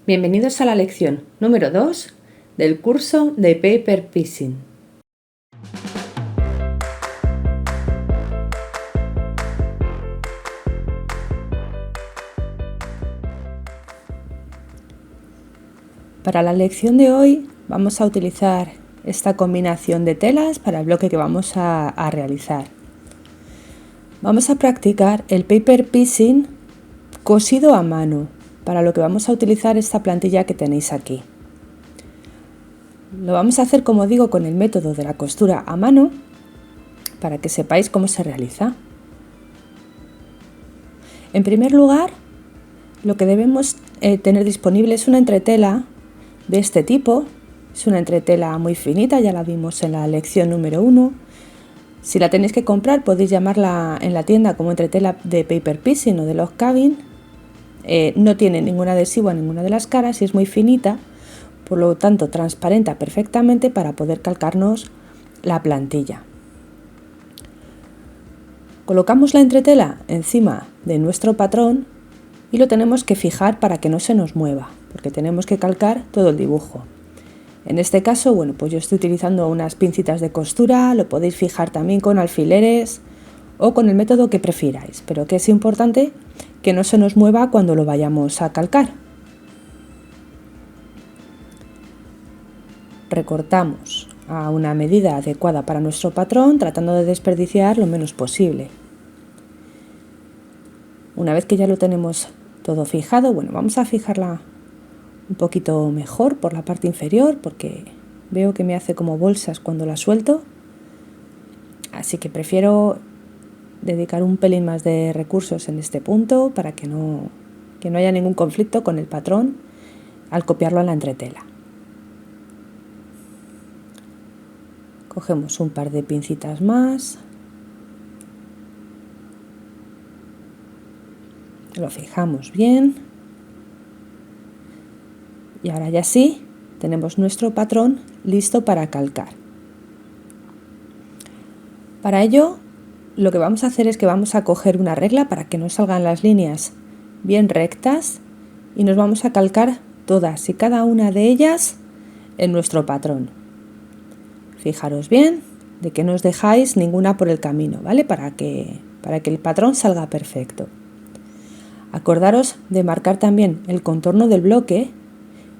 Bienvenidos a la lección número 2 del curso de Paper Piecing. Para la lección de hoy vamos a utilizar esta combinación de telas para el bloque que vamos a realizar. Vamos a practicar el Paper Piecing cosido a mano, para lo que vamos a utilizar esta plantilla que tenéis aquí. Lo vamos a hacer, como digo, con el método de la costura a mano, para que sepáis cómo se realiza. En primer lugar, lo que debemos tener disponible es una entretela de este tipo. Es una entretela muy finita, ya la vimos en la lección número 1. Si la tenéis que comprar, podéis llamarla en la tienda como entretela de Paper Piecing o de Log Cabin. No tiene ningún adhesivo a ninguna de las caras y es muy finita, por lo tanto transparenta perfectamente para poder calcarnos la plantilla. Colocamos la entretela encima de nuestro patrón y lo tenemos que fijar para que no se nos mueva, porque tenemos que calcar todo el dibujo. En este caso, pues yo estoy utilizando unas pincitas de costura, lo podéis fijar también con alfileres o con el método que prefiráis, pero que es importante que no se nos mueva cuando lo vayamos a calcar. Recortamos a una medida adecuada para nuestro patrón, tratando de desperdiciar lo menos posible. Una vez que ya lo tenemos todo fijado, vamos a fijarla un poquito mejor por la parte inferior, porque veo que me hace como bolsas cuando la suelto, así que prefiero dedicar un pelín más de recursos en este punto para que no haya ningún conflicto con el patrón al copiarlo a la entretela. Cogemos un par de pincitas más, lo fijamos bien y ahora ya sí tenemos nuestro patrón listo para calcar. Para ello, lo que vamos a hacer es que vamos a coger una regla para que nos salgan las líneas bien rectas y nos vamos a calcar todas y cada una de ellas en nuestro patrón. Fijaros bien de que no os dejáis ninguna por el camino, ¿vale? Para que el patrón salga perfecto. Acordaros de marcar también el contorno del bloque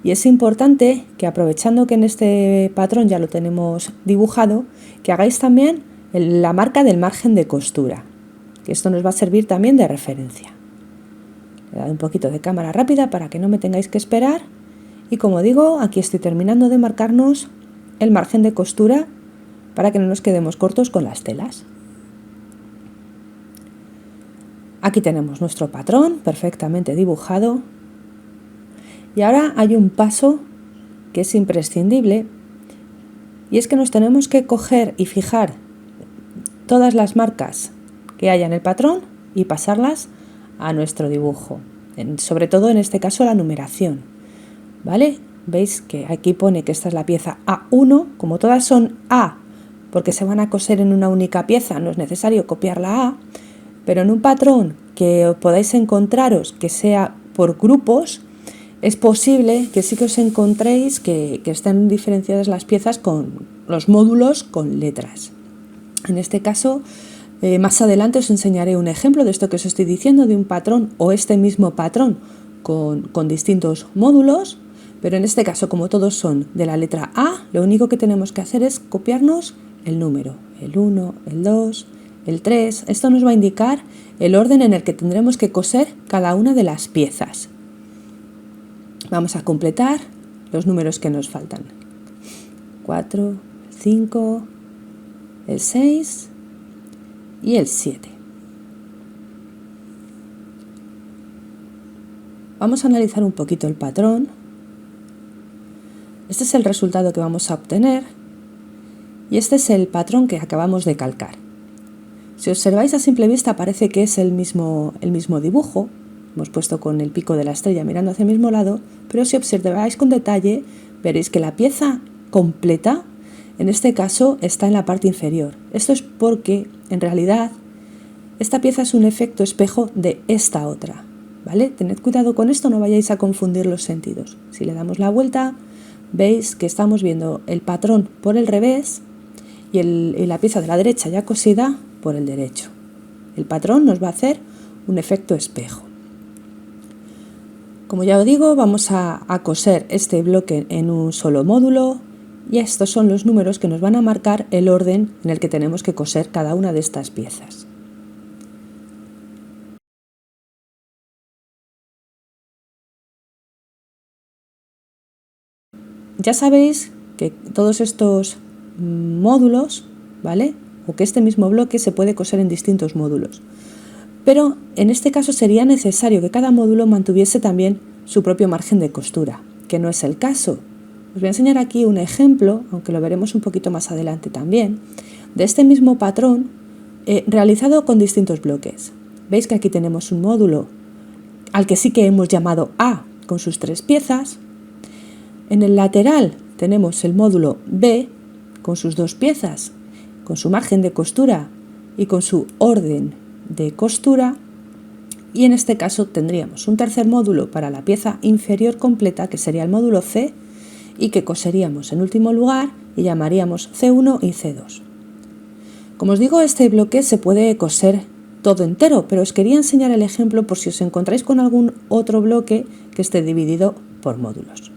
y es importante que, aprovechando que en este patrón ya lo tenemos dibujado, que hagáis también la marca del margen de costura, que esto nos va a servir también de referencia. Le he dado un poquito de cámara rápida para que no me tengáis que esperar y, como digo, aquí estoy terminando de marcarnos el margen de costura para que no nos quedemos cortos con las telas. Aquí tenemos nuestro patrón perfectamente dibujado y ahora hay un paso que es imprescindible y es que nos tenemos que coger y fijar todas las marcas que haya en el patrón y pasarlas a nuestro dibujo, sobre todo en este caso la numeración, ¿vale? Veis que aquí pone que esta es la pieza A1, como todas son A porque se van a coser en una única pieza, no es necesario copiar la A, pero en un patrón que podáis encontraros que sea por grupos, es posible que sí que os encontréis que estén diferenciadas las piezas con los módulos con letras. En este caso, más adelante os enseñaré un ejemplo de esto que os estoy diciendo, de un patrón o este mismo patrón con distintos módulos, pero en este caso, como todos son de la letra A, lo único que tenemos que hacer es copiarnos el número, el 1, el 2, el 3. Esto nos va a indicar el orden en el que tendremos que coser cada una de las piezas. Vamos a completar los números que nos faltan. 4, 5, el 6 y el 7. Vamos a analizar un poquito el patrón. Este es el resultado que vamos a obtener y este es el patrón que acabamos de calcar. Si observáis a simple vista parece que es el mismo dibujo. Hemos puesto con el pico de la estrella mirando hacia el mismo lado, pero si observáis con detalle veréis que la pieza completa en este caso está en la parte inferior. Esto es porque en realidad esta pieza es un efecto espejo de esta otra. ¿vale? Tened cuidado con esto, no vayáis a confundir los sentidos. Si le damos la vuelta, veis que estamos viendo el patrón por el revés y la pieza de la derecha ya cosida por el derecho. El patrón nos va a hacer un efecto espejo. Como ya os digo, vamos a coser este bloque en un solo módulo y estos son los números que nos van a marcar el orden en el que tenemos que coser cada una de estas piezas. Ya sabéis que todos estos módulos, ¿vale? O que este mismo bloque se puede coser en distintos módulos. Pero en este caso sería necesario que cada módulo mantuviese también su propio margen de costura, que no es el caso. Os voy a enseñar aquí un ejemplo, aunque lo veremos un poquito más adelante también, de este mismo patrón realizado con distintos bloques. Veis que aquí tenemos un módulo al que sí que hemos llamado A con sus 3 piezas. En el lateral tenemos el módulo B con sus 2 piezas, con su margen de costura y con su orden de costura, y en este caso tendríamos un tercer módulo para la pieza inferior completa, que sería el módulo C, y que coseríamos en último lugar y llamaríamos C1 y C2. Como os digo, este bloque se puede coser todo entero, pero os quería enseñar el ejemplo por si os encontráis con algún otro bloque que esté dividido por módulos.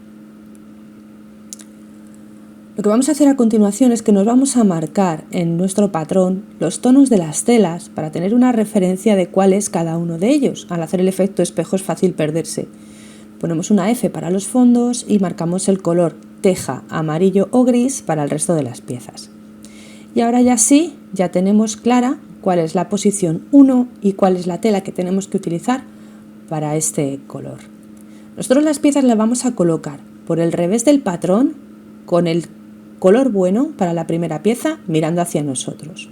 Lo que vamos a hacer a continuación es que nos vamos a marcar en nuestro patrón los tonos de las telas para tener una referencia de cuál es cada uno de ellos. Al hacer el efecto espejo es fácil perderse. Ponemos una F para los fondos y marcamos el color teja, amarillo o gris para el resto de las piezas. Y ahora ya sí, ya tenemos clara cuál es la posición 1 y cuál es la tela que tenemos que utilizar para este color. Nosotros las piezas las vamos a colocar por el revés del patrón con el color bueno para la primera pieza mirando hacia nosotros.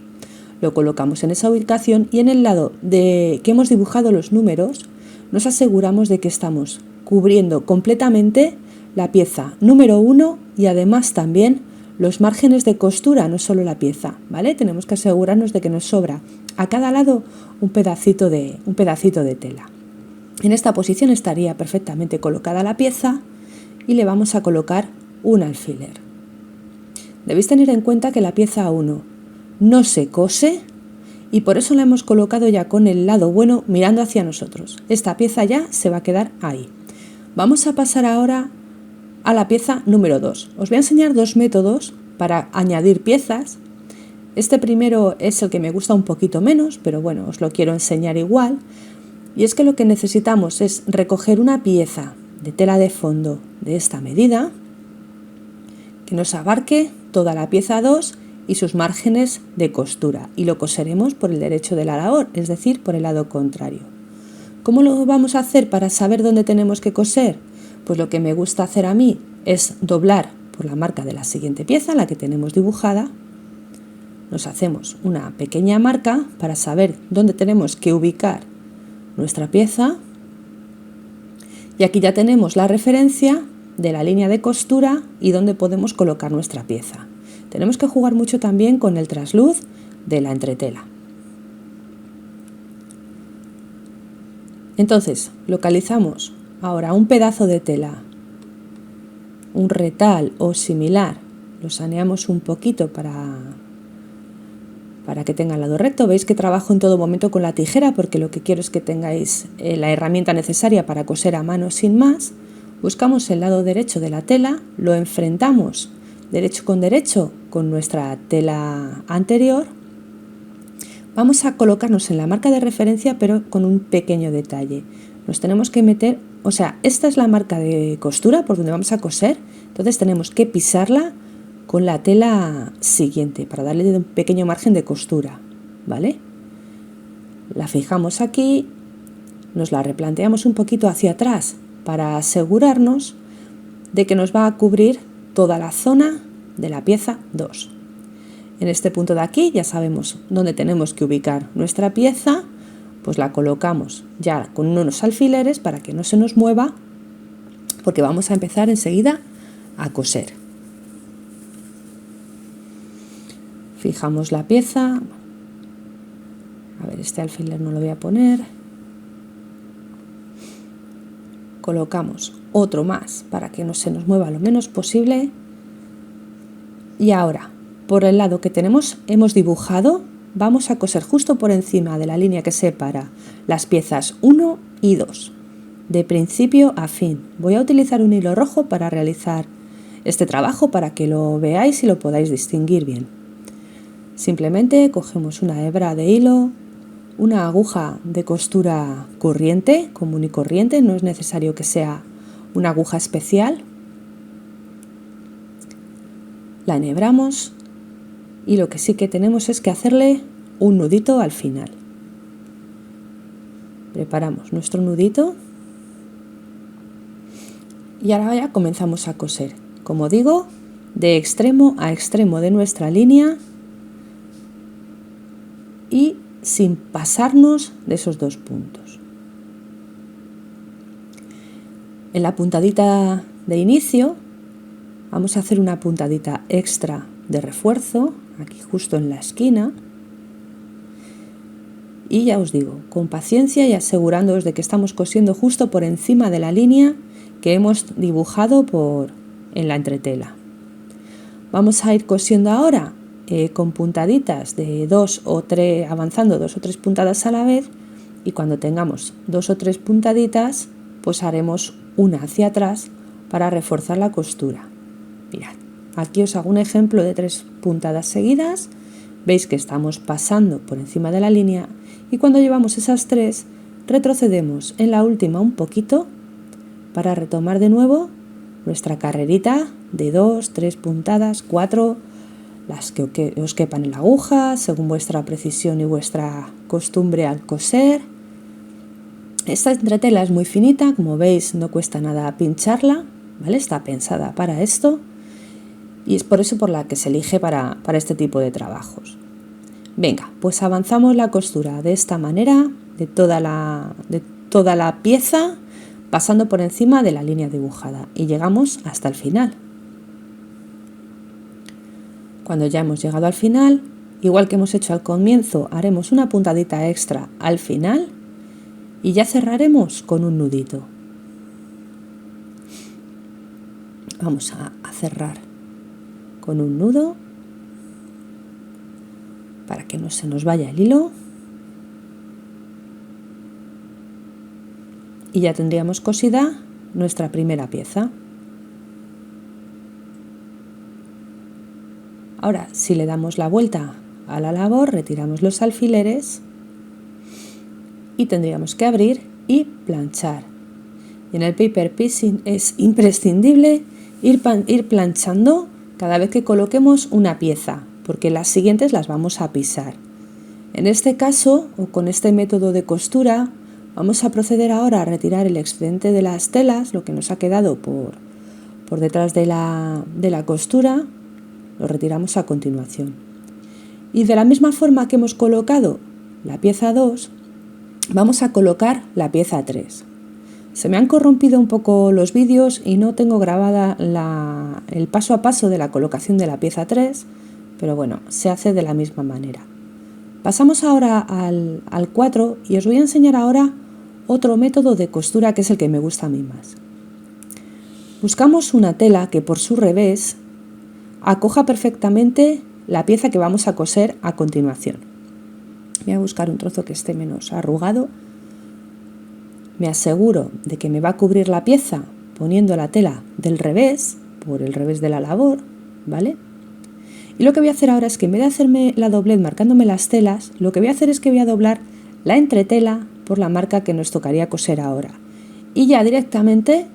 Lo colocamos en esa ubicación y en el lado que hemos dibujado los números nos aseguramos de que estamos cubriendo completamente la pieza número 1 y además también los márgenes de costura, no solo la pieza, ¿vale? Tenemos que asegurarnos de que nos sobra a cada lado un pedacito de tela. En esta posición estaría perfectamente colocada la pieza y le vamos a colocar un alfiler. Debéis tener en cuenta que la pieza 1 no se cose y por eso la hemos colocado ya con el lado bueno mirando hacia nosotros. Esta pieza ya se va a quedar ahí. Vamos a pasar ahora a la pieza número 2. Os voy a enseñar 2 métodos para añadir piezas. Este primero es el que me gusta un poquito menos, pero bueno, os lo quiero enseñar igual. Y es que lo que necesitamos es recoger una pieza de tela de fondo de esta medida, que nos abarque toda la pieza 2 y sus márgenes de costura, y lo coseremos por el derecho de la labor, es decir, por el lado contrario. ¿Cómo lo vamos a hacer para saber dónde tenemos que coser? Pues lo que me gusta hacer a mí es doblar por la marca de la siguiente pieza, la que tenemos dibujada. Nos hacemos una pequeña marca para saber dónde tenemos que ubicar nuestra pieza, y aquí ya tenemos la referencia de la línea de costura y dónde podemos colocar nuestra pieza. Tenemos que jugar mucho también con el trasluz de la entretela. Entonces, localizamos ahora un pedazo de tela, un retal o similar, lo saneamos un poquito para que tenga el lado recto. Veis que trabajo en todo momento con la tijera porque lo que quiero es que tengáis la herramienta necesaria para coser a mano sin más. Buscamos el lado derecho de la tela, lo enfrentamos derecho con nuestra tela anterior. Vamos a colocarnos en la marca de referencia, pero con un pequeño detalle. Nos tenemos que meter, o sea, esta es la marca de costura por donde vamos a coser, entonces tenemos que pisarla con la tela siguiente para darle un pequeño margen de costura, ¿vale? La fijamos aquí, nos la replanteamos un poquito hacia atrás para asegurarnos de que nos va a cubrir toda la zona de la pieza 2. En este punto de aquí ya sabemos dónde tenemos que ubicar nuestra pieza, pues la colocamos ya con unos alfileres para que no se nos mueva, porque vamos a empezar enseguida a coser. Fijamos la pieza, a ver, este alfiler no lo voy a poner. colocamos otro más para que no se nos mueva lo menos posible. Y ahora, por el lado que hemos dibujado, vamos a coser justo por encima de la línea que separa las piezas 1 y 2, de principio a fin. Voy a utilizar un hilo rojo para realizar este trabajo para que lo veáis y lo podáis distinguir bien. Simplemente cogemos una hebra de hilo, una aguja de costura corriente, común y corriente, no es necesario que sea una aguja especial. La enhebramos y lo que sí que tenemos es que hacerle un nudito al final. Preparamos nuestro nudito y ahora ya comenzamos a coser. Como digo, de extremo a extremo de nuestra línea y sin pasarnos de esos 2 puntos. En la puntadita de inicio vamos a hacer una puntadita extra de refuerzo, aquí justo en la esquina. Y ya os digo, con paciencia y asegurándoos de que estamos cosiendo justo por encima de la línea que hemos dibujado en la entretela. Vamos a ir cosiendo ahora con puntaditas de 2 o 3, avanzando 2 o 3 puntadas a la vez, y cuando tengamos 2 o 3 puntaditas, pues haremos una hacia atrás para reforzar la costura. Mirad, aquí os hago un ejemplo de 3 puntadas seguidas. Veis que estamos pasando por encima de la línea y cuando llevamos esas 3 retrocedemos en la última un poquito para retomar de nuevo nuestra carrerita de 2, 3 puntadas, 4, las que os quepan en la aguja, según vuestra precisión y vuestra costumbre al coser. Esta entretela es muy finita, como veis no cuesta nada pincharla, ¿vale? Está pensada para esto y es por eso por la que se elige para este tipo de trabajos. Venga, pues avanzamos la costura de esta manera, de toda la pieza, pasando por encima de la línea dibujada y llegamos hasta el final. Cuando ya hemos llegado al final, igual que hemos hecho al comienzo, haremos una puntadita extra al final y ya cerraremos con un nudito. Vamos a cerrar con un nudo para que no se nos vaya el hilo y ya tendríamos cosida nuestra primera pieza. Ahora, si le damos la vuelta a la labor, retiramos los alfileres y tendríamos que abrir y planchar. Y en el paper piecing es imprescindible ir planchando cada vez que coloquemos una pieza, porque las siguientes las vamos a pisar. En este caso, o con este método de costura, vamos a proceder ahora a retirar el excedente de las telas, lo que nos ha quedado por detrás de la costura, lo retiramos a continuación. Y de la misma forma que hemos colocado la pieza 2, vamos a colocar la pieza 3. Se me han corrompido un poco los vídeos y no tengo grabada el paso a paso de la colocación de la pieza 3, pero bueno, se hace de la misma manera. Pasamos ahora al 4 y os voy a enseñar ahora otro método de costura que es el que me gusta a mí más. Buscamos una tela que por su revés acoja perfectamente la pieza que vamos a coser a continuación. Voy a buscar un trozo que esté menos arrugado. Me aseguro de que me va a cubrir la pieza poniendo la tela del revés, por el revés de la labor, ¿vale? Y lo que voy a hacer ahora es que en vez de hacerme la doblez marcándome las telas, lo que voy a hacer es que voy a doblar la entretela por la marca que nos tocaría coser ahora. Y ya directamente,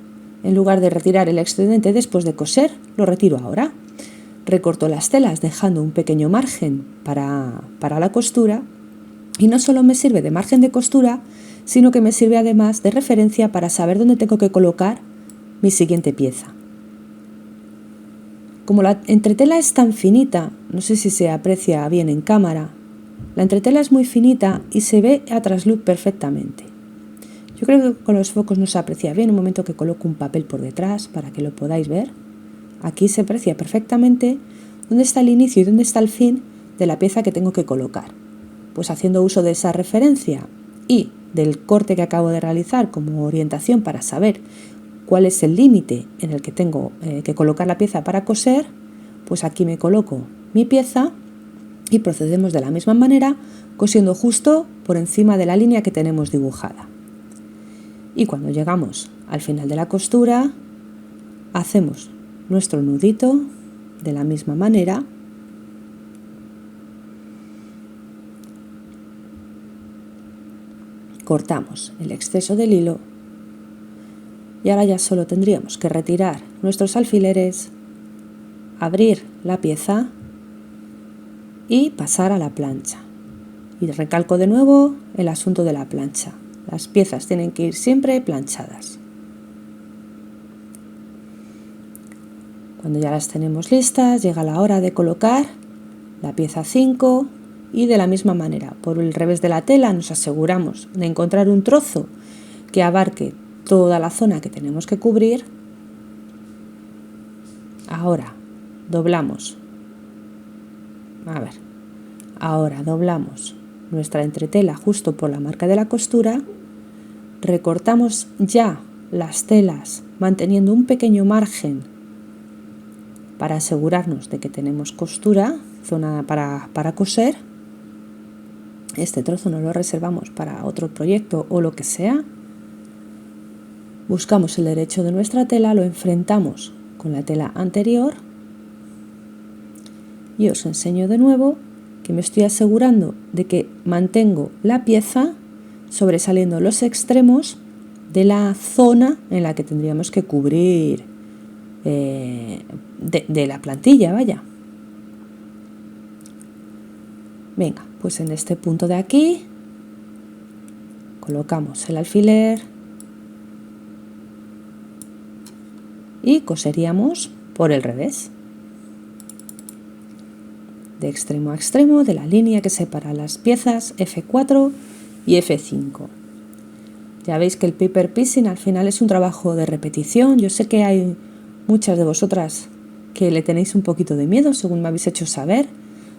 en lugar de retirar el excedente después de coser, lo retiro ahora. Recorto las telas dejando un pequeño margen para la costura y no solo me sirve de margen de costura, sino que me sirve además de referencia para saber dónde tengo que colocar mi siguiente pieza. Como la entretela es tan finita, no sé si se aprecia bien en cámara, la entretela es muy finita y se ve a trasluz perfectamente. Yo creo que con los focos no se aprecia bien, un momento que coloco un papel por detrás para que lo podáis ver. Aquí se aprecia perfectamente dónde está el inicio y dónde está el fin de la pieza que tengo que colocar. Pues haciendo uso de esa referencia y del corte que acabo de realizar como orientación para saber cuál es el límite en el que tengo que colocar la pieza para coser, pues aquí me coloco mi pieza y procedemos de la misma manera, cosiendo justo por encima de la línea que tenemos dibujada. Y cuando llegamos al final de la costura, hacemos nuestro nudito de la misma manera. Cortamos el exceso del hilo y ahora ya solo tendríamos que retirar nuestros alfileres, abrir la pieza y pasar a la plancha. Y recalco de nuevo el asunto de la plancha. Las piezas tienen que ir siempre planchadas. Cuando ya las tenemos listas, llega la hora de colocar la pieza 5 y de la misma manera, por el revés de la tela nos aseguramos de encontrar un trozo que abarque toda la zona que tenemos que cubrir. Ahora doblamos. Ahora doblamos nuestra entretela justo por la marca de la costura, recortamos ya las telas manteniendo un pequeño margen para asegurarnos de que tenemos costura, zona para coser. Este trozo nos lo reservamos para otro proyecto o lo que sea. Buscamos el derecho de nuestra tela, lo enfrentamos con la tela anterior y os enseño de nuevo que me estoy asegurando de que mantengo la pieza sobresaliendo los extremos de la zona en la que tendríamos que cubrir de la plantilla, vaya. Venga, pues en este punto de aquí colocamos el alfiler y coseríamos por el revés, de extremo a extremo de la línea que separa las piezas F4 y F5. Ya veis que el paper piecing al final es un trabajo de repetición. Yo sé que hay muchas de vosotras que le tenéis un poquito de miedo, según me habéis hecho saber.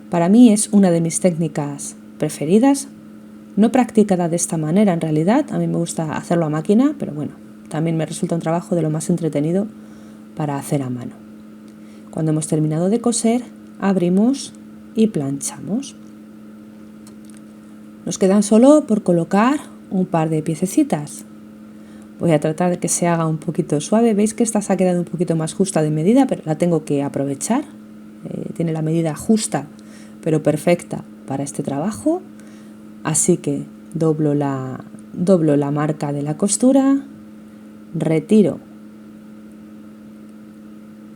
Para mí es una de mis técnicas preferidas, no practicada de esta manera en realidad. A mí me gusta hacerlo a máquina, pero bueno, también me resulta un trabajo de lo más entretenido para hacer a mano. Cuando hemos terminado de coser, abrimos y planchamos. Nos quedan solo por colocar un par de piececitas. Voy a tratar de que se haga un poquito suave. Veis que esta se ha quedado un poquito más justa de medida, pero la tengo que aprovechar. Tiene la medida justa, pero perfecta para este trabajo. Así que doblo la marca de la costura, retiro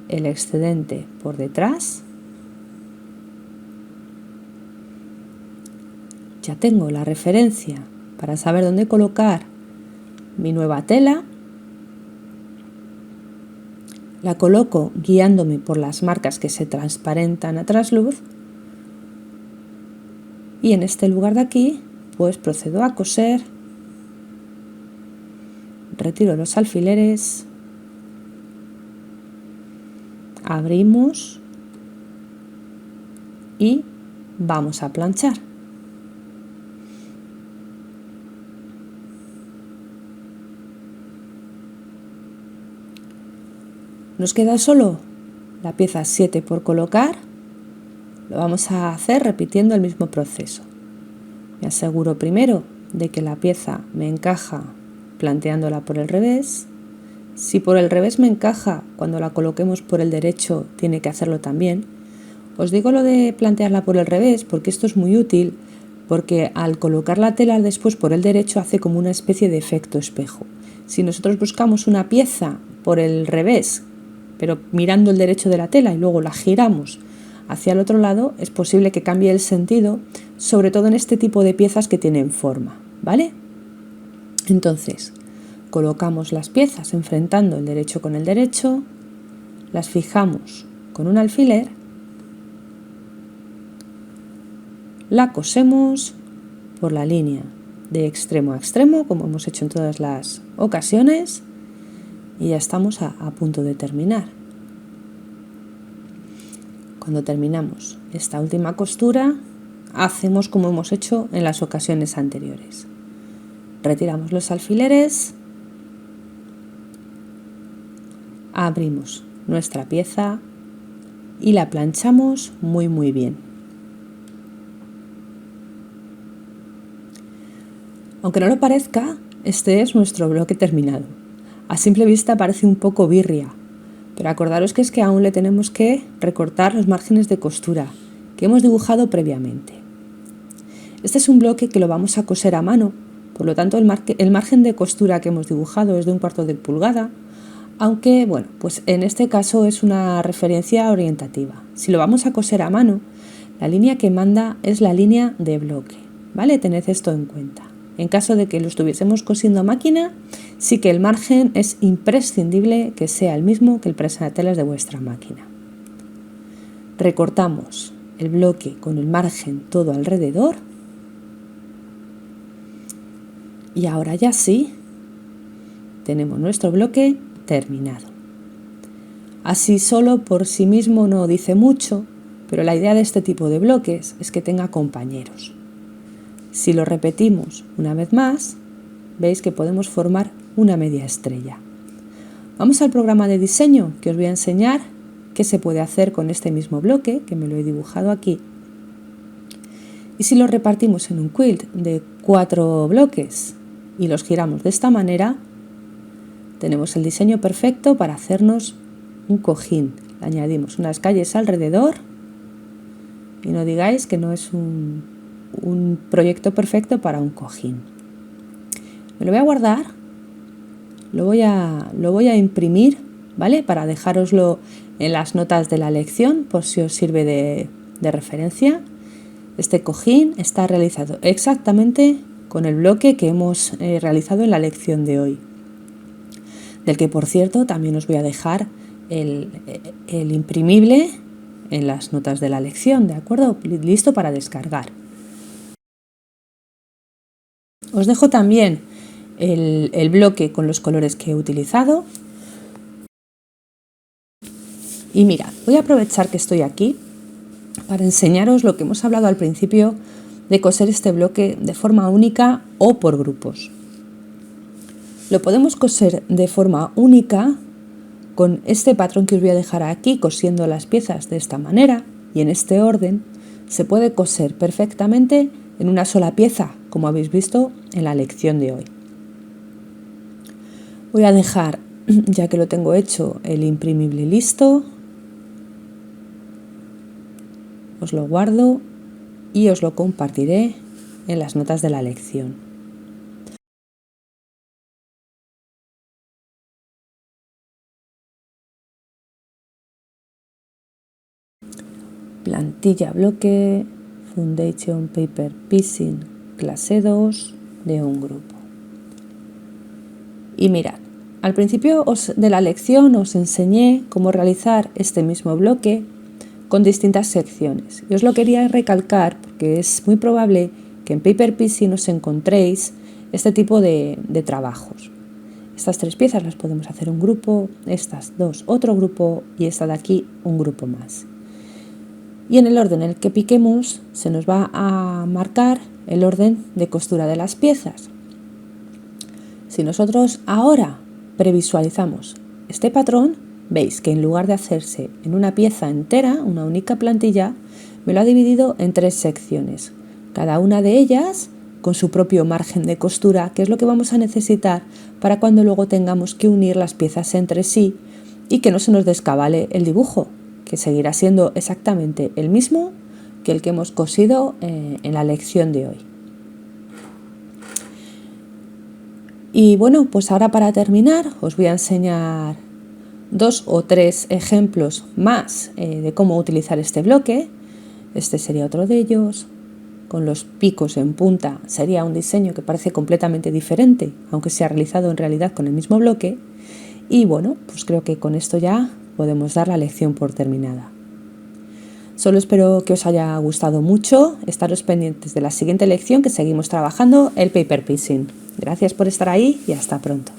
el excedente por detrás. Ya tengo la referencia para saber dónde colocar mi nueva tela. La coloco guiándome por las marcas que se transparentan a trasluz. Y en este lugar de aquí, pues procedo a coser. Retiro los alfileres. Abrimos. Y vamos a planchar. Nos queda solo la pieza 7 por colocar. Lo vamos a hacer repitiendo el mismo proceso. Me aseguro primero de que la pieza me encaja planteándola por el revés. Si por el revés me encaja, cuando la coloquemos por el derecho tiene que hacerlo también. Os digo lo de plantearla por el revés porque esto es muy útil, porque al colocar la tela después por el derecho hace como una especie de efecto espejo. Si nosotros buscamos una pieza por el revés, pero mirando el derecho de la tela y luego la giramos hacia el otro lado, es posible que cambie el sentido, sobre todo en este tipo de piezas que tienen forma, ¿vale? Entonces, colocamos las piezas enfrentando el derecho con el derecho, las fijamos con un alfiler, la cosemos por la línea de extremo a extremo, como hemos hecho en todas las ocasiones, y ya estamos a punto de terminar. Cuando terminamos esta última costura, hacemos como hemos hecho en las ocasiones anteriores. retiramos los alfileres, abrimos nuestra pieza y la planchamos muy bien. Aunque no lo parezca, este es nuestro bloque terminado. A simple vista parece un poco birria, pero acordaros que es que aún le tenemos que recortar los márgenes de costura que hemos dibujado previamente. Este es un bloque que lo vamos a coser a mano, por lo tanto el margen de costura que hemos dibujado es de 1/4 de pulgada, aunque bueno, pues en este caso es una referencia orientativa. Si lo vamos a coser a mano, la línea que manda es la línea de bloque, ¿vale? Tened esto en cuenta. En caso de que lo estuviésemos cosiendo a máquina, sí que el margen es imprescindible que sea el mismo que el prensatelas de vuestra máquina. Recortamos el bloque con el margen todo alrededor y ahora ya sí tenemos nuestro bloque terminado. Así solo por sí mismo no dice mucho, pero la idea de este tipo de bloques es que tenga compañeros. Si lo repetimos una vez más, veis que podemos formar una media estrella. Vamos al programa de diseño, que os voy a enseñar qué se puede hacer con este mismo bloque, que me lo he dibujado aquí. Y si lo repartimos en un quilt de 4 bloques y los giramos de esta manera, tenemos el diseño perfecto para hacernos un cojín. Le añadimos unas calles alrededor y no digáis que no es un proyecto perfecto para un cojín. Me lo voy a guardar, lo voy a imprimir, ¿vale? Para dejároslo en las notas de la lección, por si os sirve de referencia. Este cojín está realizado exactamente con el bloque que hemos realizado en la lección de hoy, del que por cierto también os voy a dejar el imprimible en las notas de la lección, ¿de acuerdo? Listo para descargar. Os dejo también el bloque con los colores que he utilizado. Y mirad, voy a aprovechar que estoy aquí para enseñaros lo que hemos hablado al principio de coser este bloque de forma única o por grupos. Lo podemos coser de forma única con este patrón que os voy a dejar aquí, cosiendo las piezas de esta manera y en este orden. Se puede coser perfectamente en una sola pieza, como habéis visto en la lección de hoy. Voy a dejar, ya que lo tengo hecho, el imprimible listo. Os lo guardo y os lo compartiré en las notas de la lección. Plantilla bloque, Foundation Paper Piecing clase 2 de un grupo. Y mirad, al principio de la lección os enseñé cómo realizar este mismo bloque con distintas secciones. Y os lo quería recalcar porque es muy probable que en Paper Piecing os encontréis este tipo de trabajos. Estas 3 piezas las podemos hacer un grupo, estas 2 otro grupo y esta de aquí un grupo más. Y en el orden en el que piquemos se nos va a marcar el orden de costura de las piezas. Si nosotros ahora previsualizamos este patrón, veis que en lugar de hacerse en una pieza entera, una única plantilla, me lo ha dividido en 3 secciones, cada una de ellas con su propio margen de costura, que es lo que vamos a necesitar para cuando luego tengamos que unir las piezas entre sí y que no se nos descabale el dibujo, que seguirá siendo exactamente el mismo que el que hemos cosido en la lección de hoy. Y bueno, pues ahora para terminar os voy a enseñar 2 o 3 ejemplos más de cómo utilizar este bloque. Este sería otro de ellos. Con los picos en punta sería un diseño que parece completamente diferente, aunque sea realizado en realidad con el mismo bloque. Y bueno, pues creo que con esto ya podemos dar la lección por terminada. Solo espero que os haya gustado mucho. Estaros pendientes de la siguiente lección, que seguimos trabajando el Paper Piecing. Gracias por estar ahí y hasta pronto.